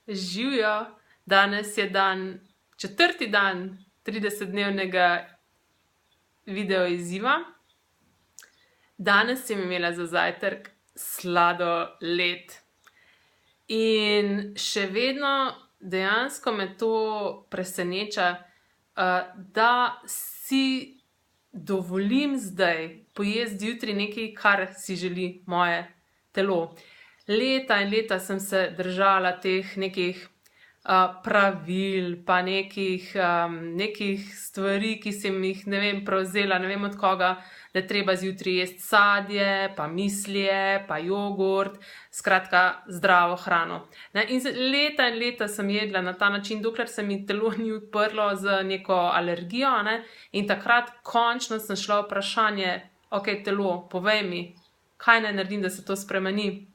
Živijo, danes je četrti dan 30-dnevnega video izziva. Danes sem imela za zajtrk sladoled. In še vedno dejansko me to preseneča, da si dovolim zdaj pojesti jutri nekaj, kar si želi moje telo. Leta in leta sem se držala teh nekih pravil, pa nekih stvari, ki sem jih, ne vem, prevzela, ne vem od koga, da je treba zjutraj jesti sadje, pa mislije, pa jogurt, skratka zdravo hrano. In leta in leta sem jedla na ta način, dokler se mi telo ni odprlo z neko alergijo, in takrat končno sem šla v vprašanje, ok, telo, povej mi, kaj naj naredim, da se to spremeni.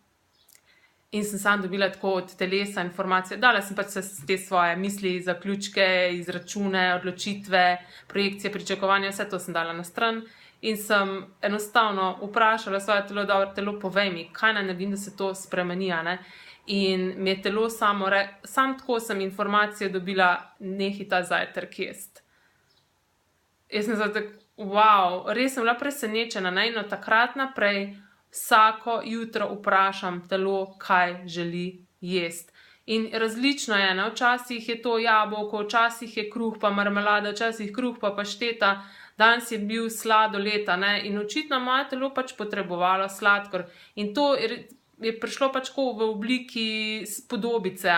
In sem sam dobila tako od telesa informacije, dala sem pač te svoje misli, zaključke, izračune, odločitve, projekcije, pričakovanja, vse to sem dala na stran in sem enostavno vprašala svoje telo, dobro, telo, povej mi, kaj naj naredim, da se to spremeni, In mi je telo samo tako sem informacijo dobila, nehaj ta zajtrk jesti. Jaz sem zato, wow, res sem bila presenečena, in od takrat naprej vsako jutro vprašam telo, kaj želi jesti. In različno je, včasih je to jabolko, včasih je kruh pa marmelada, včasih kruh pa pašteta, danes je bil sladoled, in očitno moje telo pač potrebovalo sladkor. In to je prišlo pač v obliki podobice,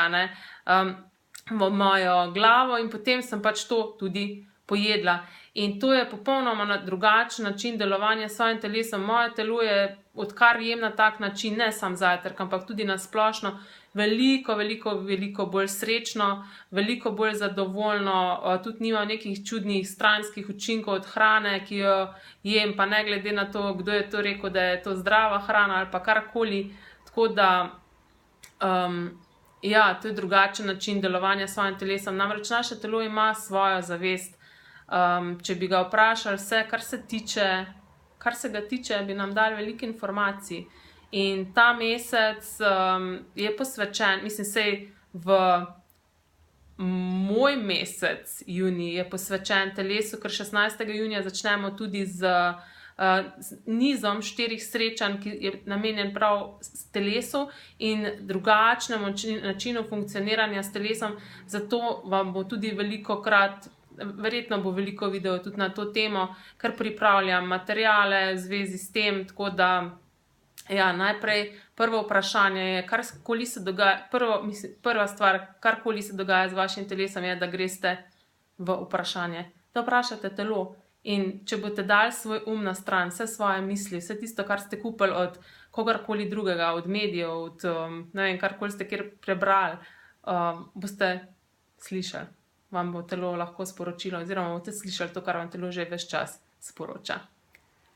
v mojo glavo in potem sem pač to tudi pojedla. In to je popolnoma drugačen način delovanja s svojim telesom. Moje telo je, odkar jem na tak način, ne samo zajtrk, ampak tudi na splošno, veliko bolj srečno, veliko bolj zadovoljno, tudi nima nekih čudnih stranskih učinkov od hrane, ki jo jem, pa ne glede na to, kdo je to rekel, da je to zdrava hrana ali pa karkoli. Tako da, ja, to je drugačen način delovanja s svojim telesom. Namreč naše telo ima svojo zavest. Če bi ga vprašali vse, kar se ga tiče, bi nam dali veliko informacij. In ta mesec je posvečen, v moj mesec, junij, je posvečen telesu, ker 16. junija začnemo tudi z nizom 4 srečanj, ki je namenjen prav telesu in drugačnemu načinu funkcioniranja s telesom. Zato vam bo tudi verjetno bo veliko videov tudi na to temo, ker pripravljam materiale v zvezi s tem, tako da, ja, najprej prvo vprašanje je, karkoli se dogaja, prva stvar, karkoli se dogaja z vašim telesom, je, da greste v vprašanje, da vprašate telo. In če boste dali svoj na stran, vse svoje misli, vse tisto, kar ste kupili od kogarkoli drugega, od medijev, od, ne vem, karkoli ste kjer prebrali, boste slišali. Vam bo telo lahko sporočilo, oziroma boste slišali to, kar vam telo že ves čas sporoča.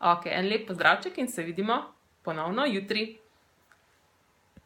Ok, en lep pozdravček in se vidimo ponovno jutri.